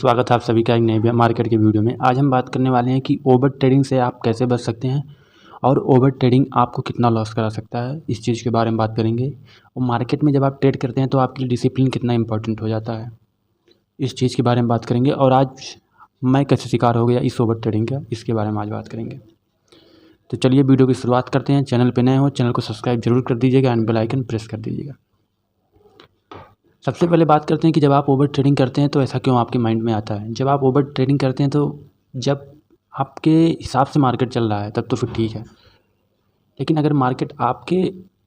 स्वागत है आप सभी का एक नए मार्केट के वीडियो में। आज हम बात करने वाले हैं कि ओवर ट्रेडिंग से आप कैसे बच सकते हैं और ओवर ट्रेडिंग आपको कितना लॉस करा सकता है, इस चीज़ के बारे में बात करेंगे। और मार्केट में जब आप ट्रेड करते हैं तो आपके लिए डिसिप्लिन कितना इंपॉर्टेंट हो जाता है, इस चीज़ के बारे में बात करेंगे। और आज मैं कैसे शिकार हो गया इस ओवर ट्रेडिंग का, इसके बारे में आज बात करेंगे। तो चलिए वीडियो की शुरुआत करते हैं। चैनल पर नए हो चैनल को सब्सक्राइब जरूर कर दीजिएगा एंड बेल आइकन प्रेस कर दीजिएगा। सबसे पहले बात करते हैं कि जब आप ओवर ट्रेडिंग करते हैं तो ऐसा क्यों आपके माइंड में आता है। जब आप ओवर ट्रेडिंग करते हैं तो जब आपके हिसाब से मार्केट चल रहा है तब तो फिर ठीक है, लेकिन अगर मार्केट आपके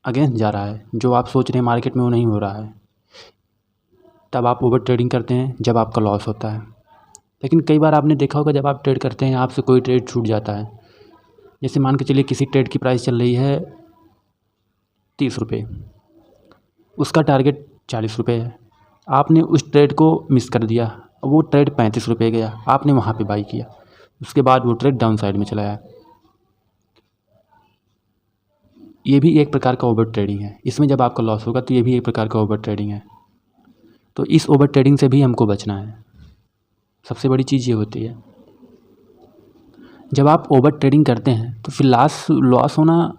अगेंस्ट जा रहा है, जो आप सोच रहे हैं मार्केट में वो नहीं हो रहा है, तब आप ओवर ट्रेडिंग करते हैं जब आपका लॉस होता है। लेकिन कई बार आपने देखा होगा जब आप ट्रेड करते हैं आपसे कोई ट्रेड छूट जाता है। जैसे मान के चलिए किसी ट्रेड की प्राइस चल रही है 30 रुपये, उसका टारगेट 40 रुपये है, आपने उस ट्रेड को मिस कर दिया, वो ट्रेड 35 रुपये गया, आपने वहाँ पे बाई किया, उसके बाद वो ट्रेड डाउन साइड में चला गया। ये भी एक प्रकार का ओवर ट्रेडिंग है। इसमें जब आपका लॉस होगा तो ये भी एक प्रकार का ओवर ट्रेडिंग है। तो इस ओवर ट्रेडिंग से भी हमको बचना है। सबसे बड़ी चीज़ ये होती है, जब आप ओवर ट्रेडिंग करते हैं तो फिर लॉस होना,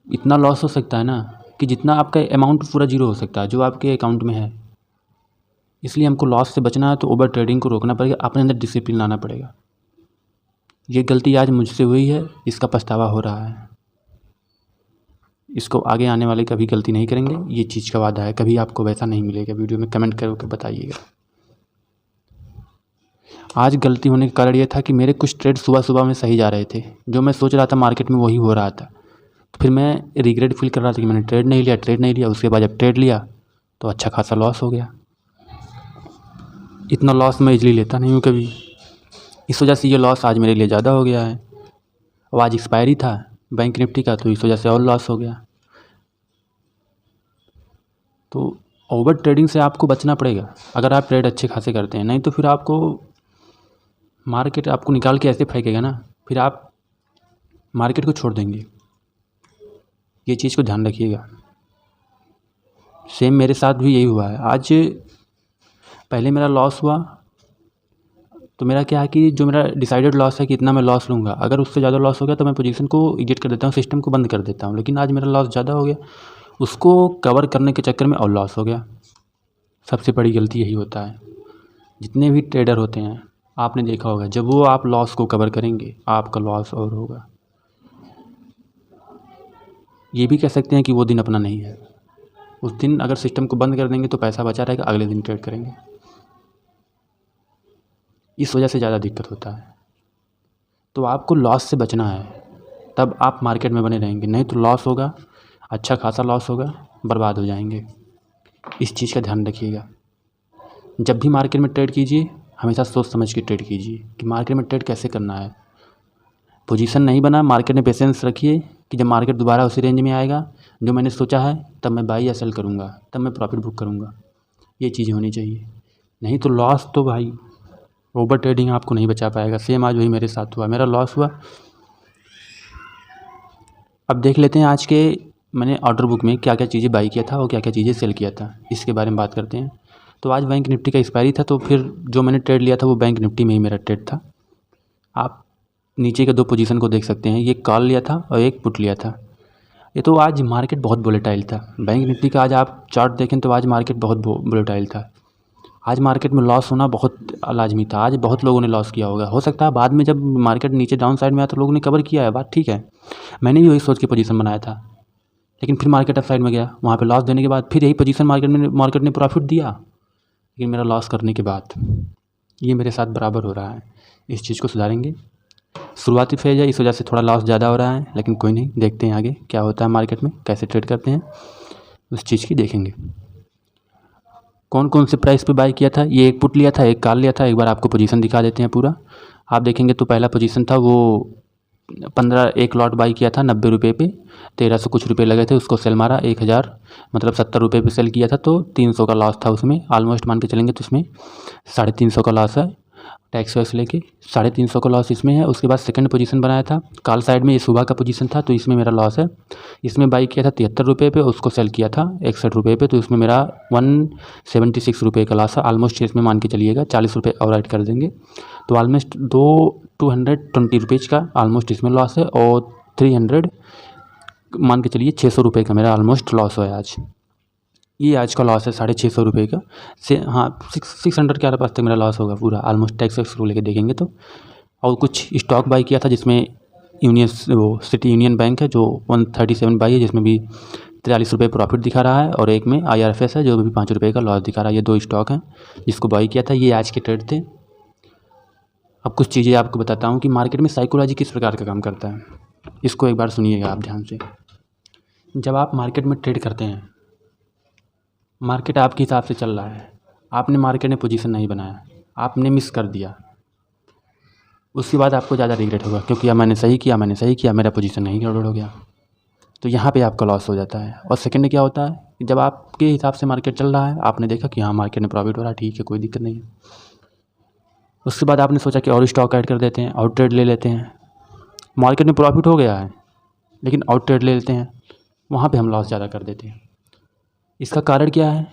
इतना लॉस हो सकता है ना कि जितना आपका अमाउंट पूरा जीरो हो सकता है जो आपके अकाउंट में है। इसलिए हमको लॉस से बचना है तो ओवर ट्रेडिंग को रोकना पड़ेगा, अपने अंदर डिसिप्लिन लाना पड़ेगा। ये गलती आज मुझसे हुई है, इसका पछतावा हो रहा है, इसको आगे आने वाले कभी गलती नहीं करेंगे, ये चीज़ का वादा है, कभी आपको वैसा नहीं मिलेगा। वीडियो में कमेंट करके बताइएगा। आज गलती होने का कारण ये था कि मेरे कुछ ट्रेड सुबह सुबह में सही जा रहे थे, जो मैं सोच रहा था मार्केट में वही हो रहा था। तो फिर मैं रिग्रेट फील कर रहा था कि मैंने ट्रेड नहीं लिया। उसके बाद जब ट्रेड लिया तो अच्छा खासा लॉस हो गया। इतना लॉस मैं इजली लेता नहीं हूँ कभी, इस वजह से ये लॉस आज मेरे लिए ज़्यादा हो गया है। और आज एक्सपायरी था बैंक निफ्टी का, तो इस वजह से और लॉस हो गया। तो ओवर ट्रेडिंग से आपको बचना पड़ेगा अगर आप ट्रेड अच्छे खासे करते हैं, नहीं तो फिर आपको मार्केट आपको निकाल के ऐसे फेंकेगा ना, फिर आप मार्केट को छोड़ देंगे। ये चीज़ को ध्यान रखिएगा। सेम मेरे साथ भी यही हुआ है। आज पहले मेरा लॉस हुआ तो मेरा क्या है कि जो मेरा डिसाइडेड लॉस है कि इतना मैं लॉस लूँगा, अगर उससे ज़्यादा लॉस हो गया तो मैं पोजीशन को एग्जिट कर देता हूँ, सिस्टम को बंद कर देता हूँ। लेकिन आज मेरा लॉस ज़्यादा हो गया, उसको कवर करने के चक्कर में और लॉस हो गया। सबसे बड़ी गलती यही होता है। जितने भी ट्रेडर होते हैं आपने देखा होगा, जब वो आप लॉस को कवर करेंगे आपका लॉस और होगा। ये भी कह सकते हैं कि वो दिन अपना नहीं है। उस दिन अगर सिस्टम को बंद कर देंगे तो पैसा बचा रहेगा, अगले दिन ट्रेड करेंगे। इस वजह से ज़्यादा दिक्कत होता है। तो आपको लॉस से बचना है, तब आप मार्केट में बने रहेंगे, नहीं तो लॉस होगा, अच्छा खासा लॉस होगा, बर्बाद हो जाएंगे। इस चीज़ का ध्यान रखिएगा। जब भी मार्केट में ट्रेड कीजिए हमेशा सोच समझ के ट्रेड कीजिए कि मार्केट में ट्रेड कैसे करना है। पोजीशन नहीं बना, मार्केट में पेशेंस रखिए कि जब मार्केट दोबारा उसी रेंज में आएगा जो मैंने सोचा है तब मैं बाई या सेल करूँगा, तब मैं प्रॉफिट बुक करूँगा। ये चीज़ होनी चाहिए, नहीं तो लॉस तो भाई ओवर ट्रेडिंग आपको नहीं बचा पाएगा। सेम आज वही मेरे साथ हुआ, मेरा लॉस हुआ। अब देख लेते हैं आज के मैंने ऑर्डर बुक में क्या क्या चीज़ें बाई किया था और क्या क्या चीज़ें सेल किया था, इसके बारे में बात करते हैं। तो आज बैंक निफ्टी का एक्सपायरी था, तो फिर जो मैंने ट्रेड लिया था वो बैंक निफ्टी में ही मेरा ट्रेड था। आप नीचे के दो पोजीशन को देख सकते हैं, ये कॉल लिया था और एक पुट लिया था। ये तो आज मार्केट बहुत वोलेटाइल था। बैंक निफ्टी का आज आप चार्ट देखें तो आज मार्केट बहुत वोलेटाइल था। आज मार्केट में लॉस होना बहुत लाजमी था। आज बहुत लोगों ने लॉस किया होगा, हो सकता है बाद में जब मार्केट नीचे डाउन साइड में आया तो लोगों ने कवर किया है, बात ठीक है। मैंने भी वही सोच के पोजीशन बनाया था, लेकिन फिर मार्केट अप साइड में गया, वहाँ पे लॉस देने के बाद फिर यही पोजीशन मार्केट ने प्रॉफिट दिया, लेकिन मेरा लॉस करने के बाद। ये मेरे साथ बराबर हो रहा है, इस चीज़ को सुधारेंगे। शुरुआती फेज है, इस वजह से थोड़ा लॉस ज़्यादा हो रहा है, लेकिन कोई नहीं, देखते हैं आगे क्या होता है मार्केट में, कैसे ट्रेड करते हैं उस चीज़ की देखेंगे। कौन कौन से प्राइस पे बाई किया था, ये एक पुट लिया था, एक कॉल लिया था। एक बार आपको पोजीशन दिखा देते हैं पूरा, आप देखेंगे तो पहला पोजीशन था वो 15 एक लॉट बाई किया था 90 रुपये पे, 1300 कुछ रुपये लगे थे, उसको सेल मारा 1000 मतलब 70 रुपये पे सेल किया था, तो 300 का लॉस था उसमें। ऑलमोस्ट मान के चलेंगे तो उसमें 350 का लॉस है। टैक्स वैक्स लेके 350 का लॉस इसमें है। उसके बाद सेकंड पोजीशन बनाया था, कॉल साइड में ये सुबह का पोजीशन था, तो इसमें मेरा लॉस है। इसमें बाई किया था 73 रुपये पे, उसको सेल किया था 61 रुपये पे, तो इसमें मेरा 176 रुपये का लॉस है। ऑलमोस्ट इसमें मान के चलिएगा 40 रुपये और ऐड कर देंगे तो ऑलमोस्ट 220 रुपीज़ का ऑलमोस्ट इसमें लॉस है। और 300 मान के चलिए 600 रुपये का मेरा ऑलमोस्ट लॉस है आज। ये आज का लॉस है 650 रुपये का से, हाँ 600 के आसपास तक मेरा लॉस होगा पूरा ऑलमोस्ट टैक्स वैक्स को लेके देखेंगे तो। और कुछ स्टॉक बाई किया था जिसमें वो सिटी यूनियन बैंक है जो 137 बाई है, जिसमें भी 43 रुपये प्रॉफिट दिखा रहा है, और एक में IRFS है जो भी 5 रुपये का लॉस दिखा रहा है। ये 2 स्टॉक हैं जिसको बाई किया था। ये आज के ट्रेड थे। अब कुछ चीज़ें आपको बताता हूँ कि मार्केट में साइकोलॉजी किस प्रकार का काम करता है, इसको एक बार सुनिएगा आप ध्यान से। जब आप मार्केट में ट्रेड करते हैं, मार्केट आपके हिसाब से चल रहा है, आपने मार्केट में पोजीशन नहीं बनाया, आपने मिस कर दिया, उसके बाद आपको ज़्यादा रिग्रेट होगा क्योंकि मैंने सही किया, मेरा पोजीशन नहीं गड़बड़ हो गया, तो यहाँ पे आपका लॉस हो जाता है। और सेकंड क्या होता है कि जब आपके हिसाब से मार्केट चल रहा है, आपने देखा कि हाँ मार्केट में प्रॉफिट हो रहा है, ठीक है कोई दिक्कत नहीं है, उसके बाद आपने सोचा कि और स्टॉक ऐड कर देते हैं, आउट ट्रेड ले लेते हैं। मार्केट में प्रॉफिट हो गया है लेकिन आउट ट्रेड ले लेते हैं, वहाँ पे हम लॉस ज़्यादा कर देते हैं। इसका कारण क्या है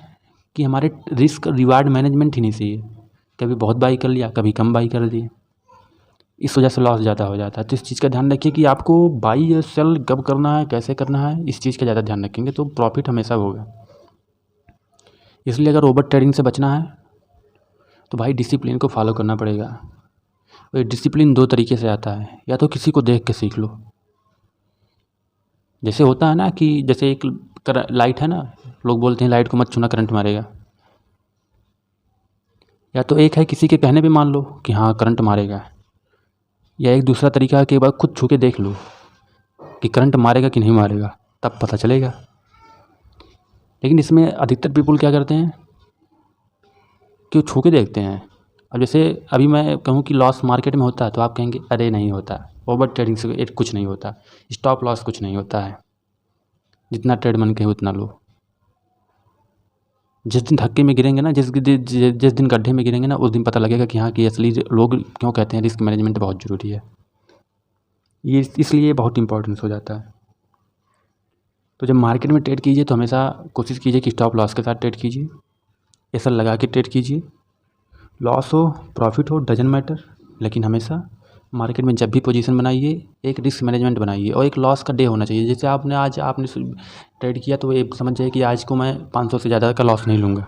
कि हमारे रिस्क रिवार्ड मैनेजमेंट ही नहीं सही है। कभी बहुत बाई कर लिया, कभी कम बाई कर दिए, इस वजह से लॉस ज़्यादा हो जाता है। तो इस चीज़ का ध्यान रखिए कि आपको बाई या सेल कब करना है, कैसे करना है, इस चीज़ का ज़्यादा ध्यान रखेंगे तो प्रॉफिट हमेशा होगा। इसलिए अगर ओवर ट्रेडिंग से बचना है तो भाई डिसिप्लिन को फॉलो करना पड़ेगा। और डिसिप्लिन 2 तरीके से आता है, या तो किसी को देख के सीख लो, जैसे होता है ना कि जैसे एक लाइट है ना, लोग बोलते हैं लाइट को मत छूना करंट मारेगा, या तो एक है किसी के कहने पे मान लो कि हाँ करंट मारेगा, या एक दूसरा तरीका है कि एक बार खुद छू के देख लो कि करंट मारेगा कि नहीं मारेगा, तब पता चलेगा। लेकिन इसमें अधिकतर पीपल क्या करते हैं कि वो छू के देखते हैं। अब जैसे अभी मैं कहूँ कि लॉस मार्केट में होता है तो आप कहेंगे अरे नहीं होता, ओवर ट्रेडिंग से कुछ नहीं होता, स्टॉप लॉस कुछ नहीं होता है, जितना ट्रेड मन कहे उतना लो। जिस दिन धक्के में गिरेंगे ना, जिस दिन गड्ढे में गिरेंगे ना, उस दिन पता लगेगा कि हाँ कि असली लोग क्यों कहते हैं रिस्क मैनेजमेंट बहुत ज़रूरी है। ये इसलिए बहुत इंपॉर्टेंस हो जाता है। तो जब मार्केट में ट्रेड कीजिए तो हमेशा कोशिश कीजिए कि स्टॉप लॉस के साथ ट्रेड कीजिए, ऐसा लगा के ट्रेड कीजिए। लॉस हो प्रॉफिट हो डजंट मैटर, लेकिन हमेशा मार्केट में जब भी पोजीशन बनाइए एक रिस्क मैनेजमेंट बनाइए, और एक लॉस का डे होना चाहिए। जैसे आपने ट्रेड किया तो ये समझ जाइए कि आज को मैं 500 से ज़्यादा का लॉस नहीं लूँगा।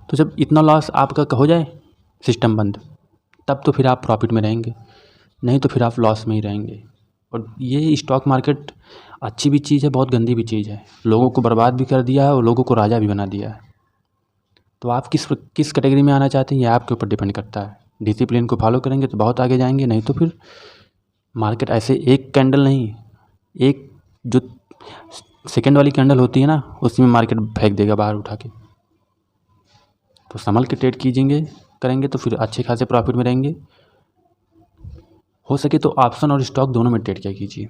तो जब इतना लॉस आपका हो जाए सिस्टम बंद, तब तो फिर आप प्रॉफिट में रहेंगे, नहीं तो फिर आप लॉस में ही रहेंगे। और ये स्टॉक मार्केट अच्छी भी चीज़ है, बहुत गंदी भी चीज़ है, लोगों को बर्बाद भी कर दिया है और लोगों को राजा भी बना दिया है। तो आप किस कैटेगरी में आना चाहते हैं ये आपके ऊपर डिपेंड करता है। डिसिप्लिन को फॉलो करेंगे तो बहुत आगे जाएंगे, नहीं तो फिर मार्केट ऐसे एक कैंडल नहीं, एक जो सेकंड वाली कैंडल होती है ना, उसी में मार्केट फेंक देगा बाहर उठा के। तो संभल के ट्रेड करेंगे तो फिर अच्छे खासे प्रॉफिट में रहेंगे। हो सके तो ऑप्शन और स्टॉक दोनों में ट्रेड किया कीजिए,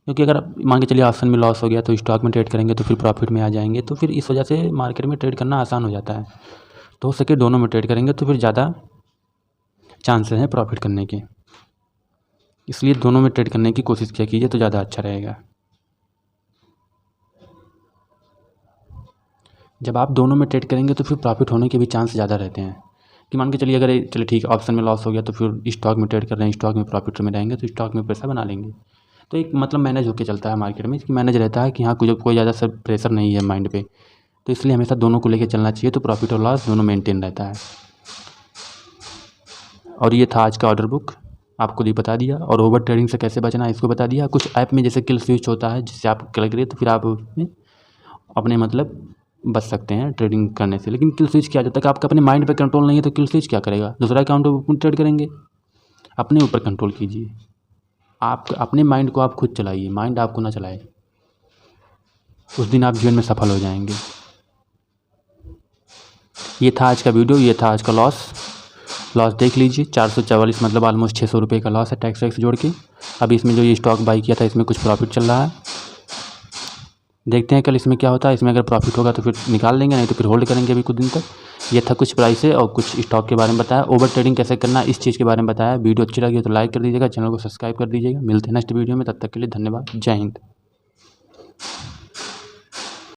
क्योंकि अगर मान के चलिए ऑप्शन में लॉस हो गया तो स्टॉक में ट्रेड करेंगे तो फिर प्रॉफिट में आ जाएंगे, तो फिर इस वजह से मार्केट में ट्रेड करना आसान हो जाता है। तो हो सके दोनों में ट्रेड करेंगे तो फिर ज़्यादा चांसेस हैं प्रॉफिट करने के, इसलिए दोनों में ट्रेड करने की कोशिश किया कीजिए तो ज़्यादा अच्छा रहेगा। जब आप दोनों में ट्रेड करेंगे तो फिर प्रॉफिट होने के भी चांस ज़्यादा रहते हैं। कि मान के चलिए अगर चलिए ठीक ऑप्शन में लॉस हो गया तो फिर स्टॉक में ट्रेड कर रहे हैं, स्टॉक में प्रॉफिट में रहेंगे तो स्टॉक में पैसा बना लेंगे। तो एक मतलब मैनेज होकर चलता है मार्केट में, कि मैनेज रहता है कि हाँ कोई ज़्यादा सर प्रेशर नहीं है माइंड पे, तो इसलिए हमेशा दोनों को लेकर चलना चाहिए, तो प्रॉफिट और लॉस दोनों मेंटेन रहता है। और ये था आज का ऑर्डर बुक, आपको ये बता दिया, और ओवर ट्रेडिंग से कैसे बचना है इसको बता दिया। कुछ ऐप में जैसे किल स्विच होता है जिससे आप क्लिक करिए तो फिर आप उसमें अपने मतलब बच सकते हैं ट्रेडिंग करने से। लेकिन किल स्विच क्या, जब तक आपका अपने माइंड पे कंट्रोल नहीं है तो किल स्विच क्या करेगा, दूसरा अकाउंट पर ट्रेड करेंगे। अपने ऊपर कंट्रोल कीजिए, आप अपने माइंड को आप खुद चलाइए, माइंड आपको ना चलाए, उस दिन आप जीवन में सफल हो जाएंगे। ये था आज का वीडियो, ये था आज का लॉस देख लीजिए 444 मतलब ऑलमोस्ट 600 रुपये का लॉस है टैक्स वैक्स जोड़ के। अभी इसमें जो ये स्टॉक बाई किया था इसमें कुछ प्रॉफिट चल रहा है। देखते हैं कल इसमें क्या होता है। इसमें अगर प्रॉफिट होगा तो फिर निकाल लेंगे, नहीं तो फिर होल्ड करेंगे अभी कुछ दिन तक। ये था कुछ प्राइस है और कुछ स्टॉक के बारे में बताया। ओवर ट्रेडिंग कैसे करना है इस चीज़ के बारे में बताया। वीडियो अच्छी लगी तो लाइक कर दीजिएगा, चैनल को सब्सक्राइब कर दीजिएगा। मिलते हैं नेक्स्ट वीडियो में, तब तक के लिए धन्यवाद। जय हिंद।